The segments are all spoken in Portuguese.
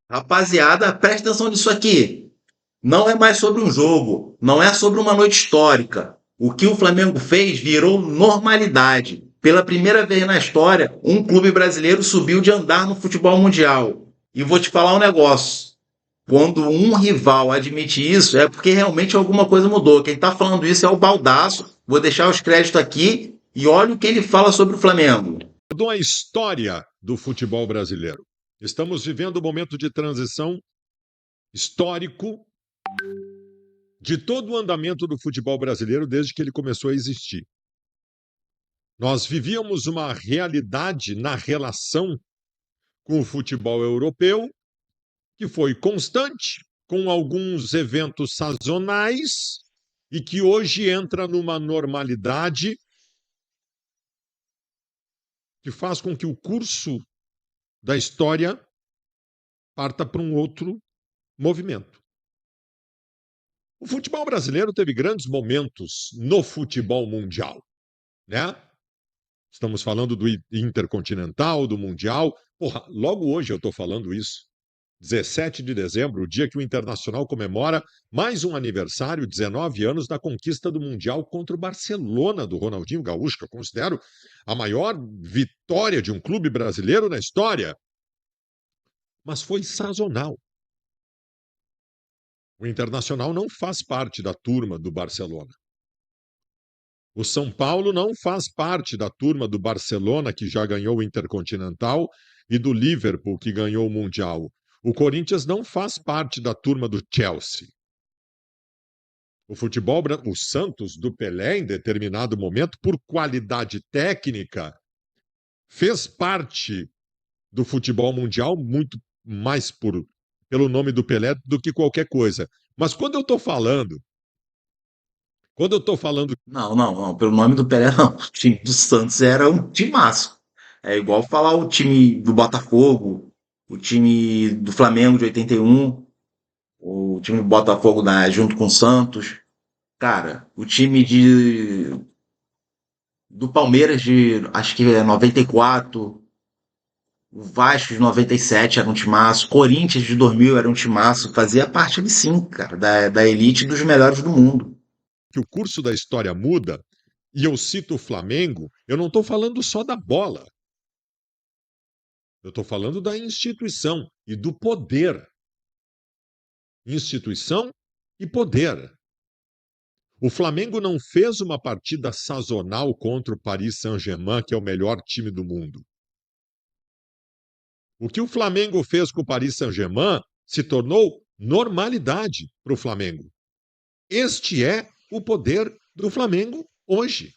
Rapaziada, presta atenção nisso aqui. Não é mais sobre um jogo, não é sobre uma noite histórica. O que o Flamengo fez virou normalidade. Pela primeira vez na história, um clube brasileiro subiu de andar no futebol mundial. E vou te falar um negócio. Quando um rival admite isso, é porque realmente alguma coisa mudou. Quem está falando isso é o Baldasso. Vou deixar os créditos aqui e olha o que ele fala sobre o Flamengo. Mudou a história do futebol brasileiro. Estamos vivendo um momento de transição histórico de todo o andamento do futebol brasileiro desde que ele começou a existir. Nós vivíamos uma realidade na relação com o futebol europeu que foi constante, com alguns eventos sazonais e que hoje entra numa normalidade que faz com que o curso da história parta para um outro movimento. O futebol brasileiro teve grandes momentos no futebol mundial, né? Estamos falando do Intercontinental, do Mundial. Porra, logo hoje eu estou falando isso. 17 de dezembro, o dia que o Internacional comemora mais um aniversário, 19 anos, da conquista do Mundial contra o Barcelona, do Ronaldinho Gaúcho, que eu considero a maior vitória de um clube brasileiro na história. Mas foi sazonal. O Internacional não faz parte da turma do Barcelona. O São Paulo não faz parte da turma do Barcelona, que já ganhou o Intercontinental, e do Liverpool, que ganhou o Mundial. O Corinthians não faz parte da turma do Chelsea. O Santos do Pelé, em determinado momento, por qualidade técnica, fez parte do futebol mundial muito mais pelo nome do Pelé do que qualquer coisa. Mas quando eu estou falando. Não, não, não. Pelo nome do Pelé, não. O time do Santos era um timaço. É igual falar o time do Botafogo, o time do Flamengo de 81, o time do Botafogo junto com o Santos. Cara, o time do Palmeiras de, acho que é 94, o Vasco de 97 era um timaço, Corinthians de 2000 era um timaço, fazia parte ali sim, cara, da elite dos melhores do mundo. Que o curso da história muda, e eu cito o Flamengo, eu não estou falando só da bola. Eu estou falando da instituição e do poder. Instituição e poder. O Flamengo não fez uma partida sazonal contra o Paris Saint-Germain, que é o melhor time do mundo. O que o Flamengo fez com o Paris Saint-Germain se tornou normalidade para o Flamengo. Este é o poder do Flamengo hoje.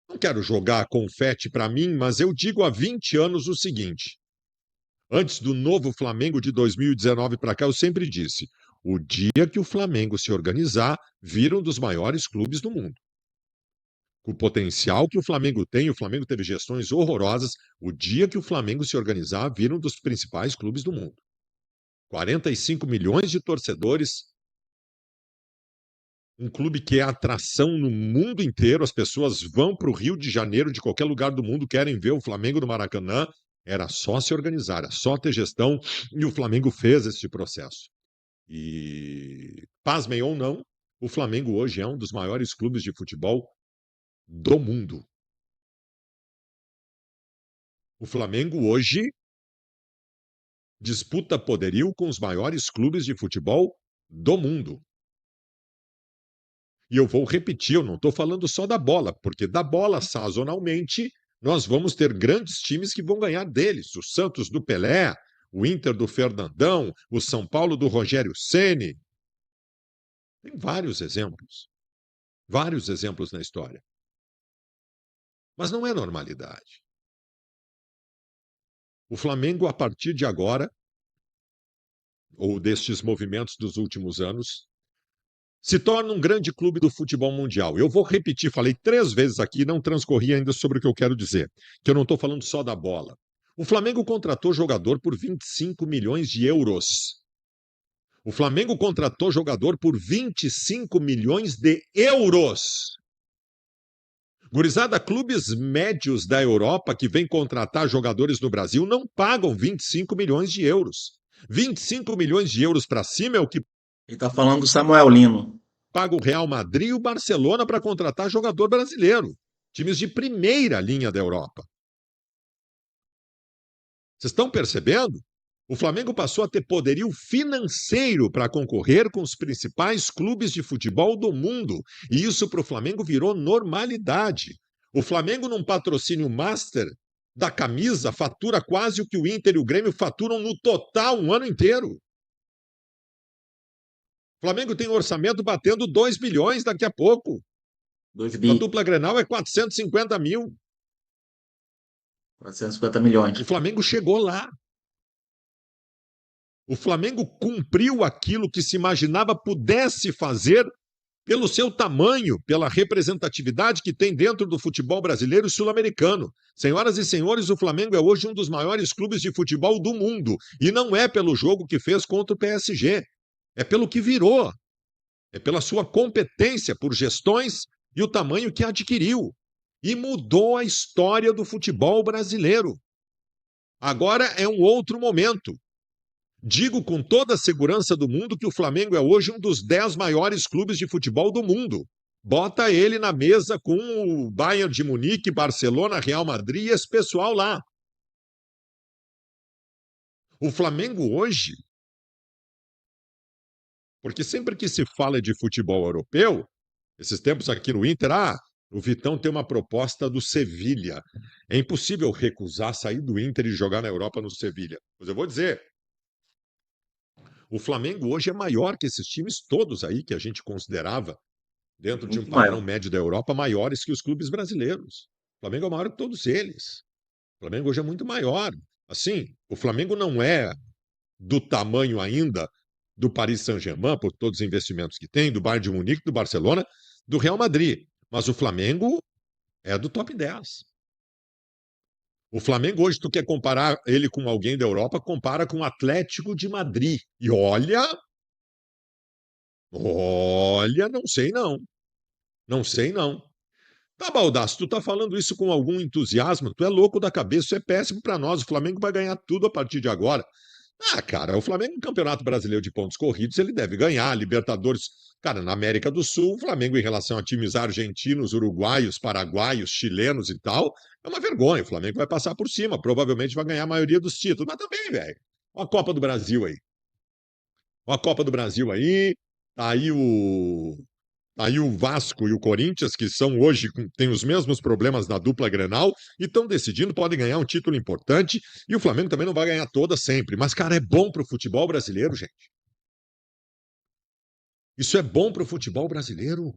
Não quero jogar confete para mim, mas eu digo há 20 anos o seguinte. Antes do novo Flamengo de 2019 para cá, eu sempre disse: o dia que o Flamengo se organizar, vira um dos maiores clubes do mundo. Com o potencial que o Flamengo tem, o Flamengo teve gestões horrorosas. O dia que o Flamengo se organizar, vira um dos principais clubes do mundo. 45 milhões de torcedores, um clube que é atração no mundo inteiro. As pessoas vão para o Rio de Janeiro, de qualquer lugar do mundo, querem ver o Flamengo no Maracanã. Era só se organizar, era só ter gestão, e o Flamengo fez esse processo. E, pasmem ou não, o Flamengo hoje é um dos maiores clubes de futebol do mundo. O Flamengo hoje disputa poderio com os maiores clubes de futebol do mundo. E eu vou repetir, eu não estou falando só da bola, porque da bola, sazonalmente, nós vamos ter grandes times que vão ganhar deles. O Santos do Pelé, o Inter do Fernandão, o São Paulo do Rogério Ceni. Tem vários exemplos na história. Mas não é normalidade. O Flamengo, a partir de agora, ou destes movimentos dos últimos anos, se torna um grande clube do futebol mundial. Eu vou repetir, falei 3 vezes aqui, não transcorri ainda sobre o que eu quero dizer, que eu não estou falando só da bola. O Flamengo contratou jogador por 25 milhões de euros. O Flamengo contratou jogador por 25 milhões de euros. Gurizada, clubes médios da Europa que vêm contratar jogadores no Brasil não pagam 25 milhões de euros. 25 milhões de euros para cima é o que Ele está falando do Samuel Lino. paga o Real Madrid e o Barcelona para contratar jogador brasileiro. Times de primeira linha da Europa. Vocês estão percebendo? O Flamengo passou a ter poderio financeiro para concorrer com os principais clubes de futebol do mundo. E isso para o Flamengo virou normalidade. O Flamengo, num patrocínio master da camisa, fatura quase o que o Inter e o Grêmio faturam no total um ano inteiro. O Flamengo tem um orçamento batendo 2 bilhões daqui a pouco. 2 A bi, dupla Grenal é 450 mil. 450 milhões. O Flamengo chegou lá. O Flamengo cumpriu aquilo que se imaginava pudesse fazer pelo seu tamanho, pela representatividade que tem dentro do futebol brasileiro e sul-americano. Senhoras e senhores, o Flamengo é hoje um dos maiores clubes de futebol do mundo. E não é pelo jogo que fez contra o PSG. É pelo que virou. É pela sua competência por gestões e o tamanho que adquiriu. E mudou a história do futebol brasileiro. Agora é um outro momento. Digo com toda a segurança do mundo que o Flamengo é hoje um dos 10 maiores clubes de futebol do mundo. Bota ele na mesa com o Bayern de Munique, Barcelona, Real Madrid e esse pessoal lá. O Flamengo hoje, porque sempre que se fala de futebol europeu, esses tempos aqui no Inter, o Vitão tem uma proposta do Sevilha. É impossível recusar sair do Inter e jogar na Europa no Sevilha. Mas eu vou dizer, o Flamengo hoje é maior que esses times todos aí que a gente considerava, dentro de um Muito padrão maior. médio da Europa, maiores que os clubes brasileiros. O Flamengo é maior que todos eles. O Flamengo hoje é muito maior. Assim, o Flamengo não é do tamanho ainda do Paris Saint-Germain, por todos os investimentos que tem, do Bayern de Munique, do Barcelona, do Real Madrid. Mas o Flamengo é do top 10. O Flamengo hoje, tu quer comparar ele com alguém da Europa, compara com o Atlético de Madrid. E olha, não sei não. Não sei não. Tá, Baldasso, tu tá falando isso com algum entusiasmo? Tu é louco da cabeça, isso é péssimo para nós. O Flamengo vai ganhar tudo a partir de agora. Cara, o Flamengo no Campeonato Brasileiro de Pontos Corridos, ele deve ganhar. Libertadores, cara, na América do Sul, o Flamengo em relação a times argentinos, uruguaios, paraguaios, chilenos e tal, é uma vergonha. O Flamengo vai passar por cima, provavelmente vai ganhar a maioria dos títulos. Mas também, velho, olha a Copa do Brasil aí. Olha a Copa do Brasil aí, tá aí o Vasco e o Corinthians, que são hoje, têm os mesmos problemas na dupla Grenal, e estão decidindo, podem ganhar um título importante, e o Flamengo também não vai ganhar toda sempre. Mas, cara, é bom para o futebol brasileiro, gente. Isso é bom para o futebol brasileiro.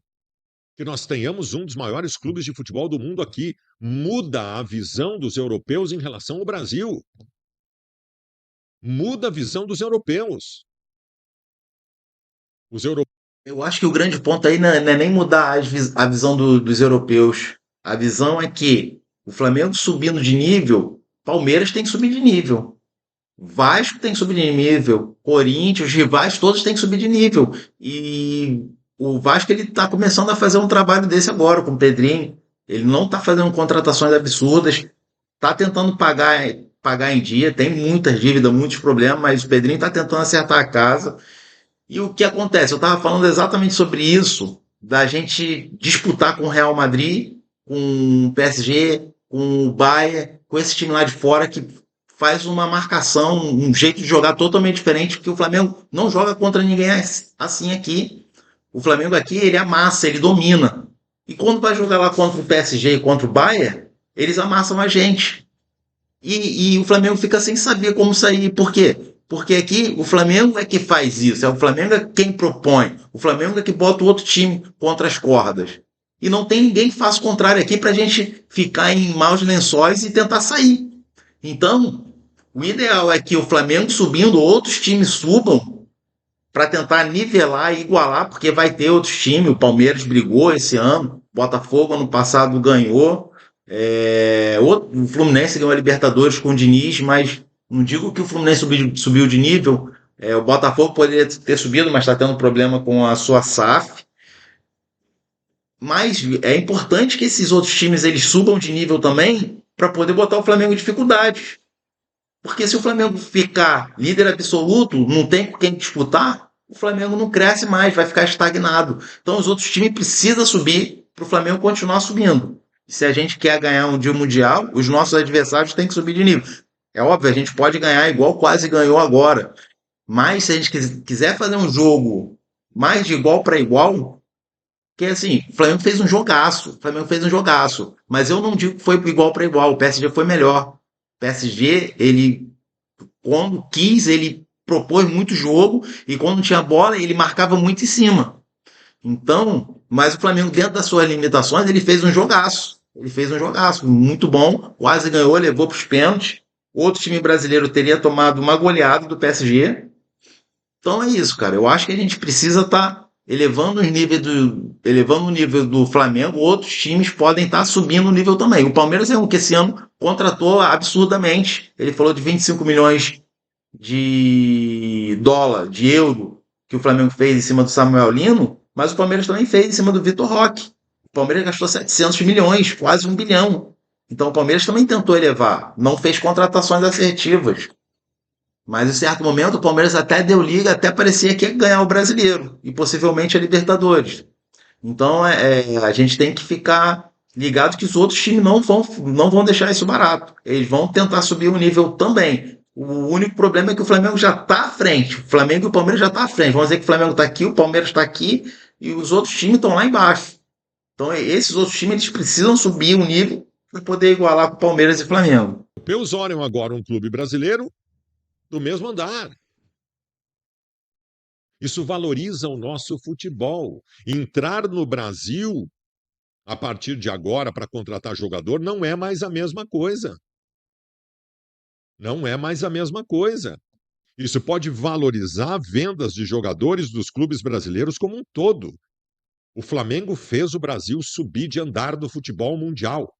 Que nós tenhamos um dos maiores clubes de futebol do mundo aqui. Muda a visão dos europeus em relação ao Brasil. Muda a visão dos europeus. Os europeus. Eu acho que o grande ponto aí não é nem mudar a visão dos europeus. A visão é que o Flamengo subindo de nível, Palmeiras tem que subir de nível. Vasco tem que subir de nível. Corinthians, os rivais todos têm que subir de nível. E o Vasco ele está começando a fazer um trabalho desse agora com o Pedrinho. Ele não está fazendo contratações absurdas. Está tentando pagar em dia. Tem muitas dívidas, muitos problemas, mas o Pedrinho está tentando acertar a casa. E o que acontece? Eu estava falando exatamente sobre isso, da gente disputar com o Real Madrid, com o PSG, com o Bayern, com esse time lá de fora que faz uma marcação, um jeito de jogar totalmente diferente, porque o Flamengo não joga contra ninguém assim aqui. O Flamengo aqui, ele amassa, ele domina. E quando vai jogar lá contra o PSG e contra o Bayern, eles amassam a gente. E o Flamengo fica sem saber como sair. Por quê? Porque aqui o Flamengo é que faz isso. O Flamengo é quem propõe. O Flamengo é que bota o outro time contra as cordas. E não tem ninguém que faça o contrário aqui para a gente ficar em maus lençóis e tentar sair. Então, o ideal é que o Flamengo subindo, outros times subam para tentar nivelar e igualar, porque vai ter outros times. O Palmeiras brigou esse ano, o Botafogo ano passado ganhou. O Fluminense ganhou a Libertadores com o Diniz, mas não digo que o Fluminense subiu de nível. O Botafogo poderia ter subido, mas está tendo problema com a sua SAF. Mas é importante que esses outros times eles subam de nível também para poder botar o Flamengo em dificuldades. Porque se o Flamengo ficar líder absoluto, não tem com quem disputar, o Flamengo não cresce mais, vai ficar estagnado. Então os outros times precisam subir para o Flamengo continuar subindo. Se a gente quer ganhar um dia mundial, os nossos adversários têm que subir de nível. É óbvio, a gente pode ganhar igual quase ganhou agora. Mas se a gente quiser fazer um jogo mais de igual para igual, que assim, o Flamengo fez um jogaço. O Flamengo fez um jogaço. Mas eu não digo que foi igual para igual. O PSG foi melhor. O PSG, ele, quando quis, ele propôs muito jogo. E quando tinha bola, ele marcava muito em cima. Então, mas o Flamengo, dentro das suas limitações, ele fez um jogaço. Ele fez um jogaço muito bom. Quase ganhou, levou para os pênaltis. Outro time brasileiro teria tomado uma goleada do PSG. Então é isso, cara. Eu acho que a gente precisa estar elevando o nível do Flamengo. Outros times podem estar subindo o nível também. O Palmeiras é um que esse ano contratou absurdamente. Ele falou de 25 milhões de dólar, de euro, que o Flamengo fez em cima do Samuel Lino, mas o Palmeiras também fez em cima do Vitor Roque. O Palmeiras gastou 700 milhões, quase 1 bilhão. Então o Palmeiras também tentou elevar, não fez contratações assertivas. Mas em certo momento o Palmeiras até deu liga, até parecia que ia ganhar o Brasileiro e possivelmente a Libertadores. Então a gente tem que ficar ligado que os outros times não vão deixar isso barato. Eles vão tentar subir o nível também. O único problema é que o Flamengo já está à frente. O Flamengo e o Palmeiras já estão à frente. Vamos dizer que o Flamengo está aqui, o Palmeiras está aqui e os outros times estão lá embaixo. Então esses outros times eles precisam subir o nível para poder igualar com o Palmeiras e Flamengo. Os europeus olham agora um clube brasileiro do mesmo andar. Isso valoriza o nosso futebol. Entrar no Brasil, a partir de agora, para contratar jogador, não é mais a mesma coisa. Não é mais a mesma coisa. Isso pode valorizar vendas de jogadores dos clubes brasileiros como um todo. O Flamengo fez o Brasil subir de andar no futebol mundial.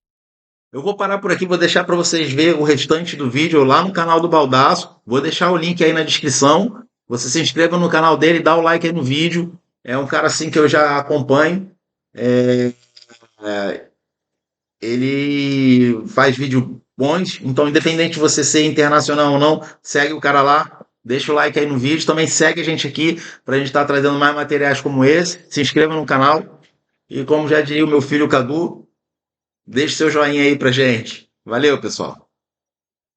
Eu vou parar por aqui, vou deixar para vocês ver o restante do vídeo lá no canal do Baldaço. Vou deixar o link aí na descrição. Você se inscreva no canal dele, dá o like aí no vídeo. É um cara assim que eu já acompanho. É, ele faz vídeo bons, então independente de você ser internacional ou não, segue o cara lá. Deixa o like aí no vídeo. Também segue a gente aqui para a gente estar trazendo mais materiais como esse. Se inscreva no canal. E como já diria o meu filho Cadu, deixe seu joinha aí pra gente. Valeu, pessoal.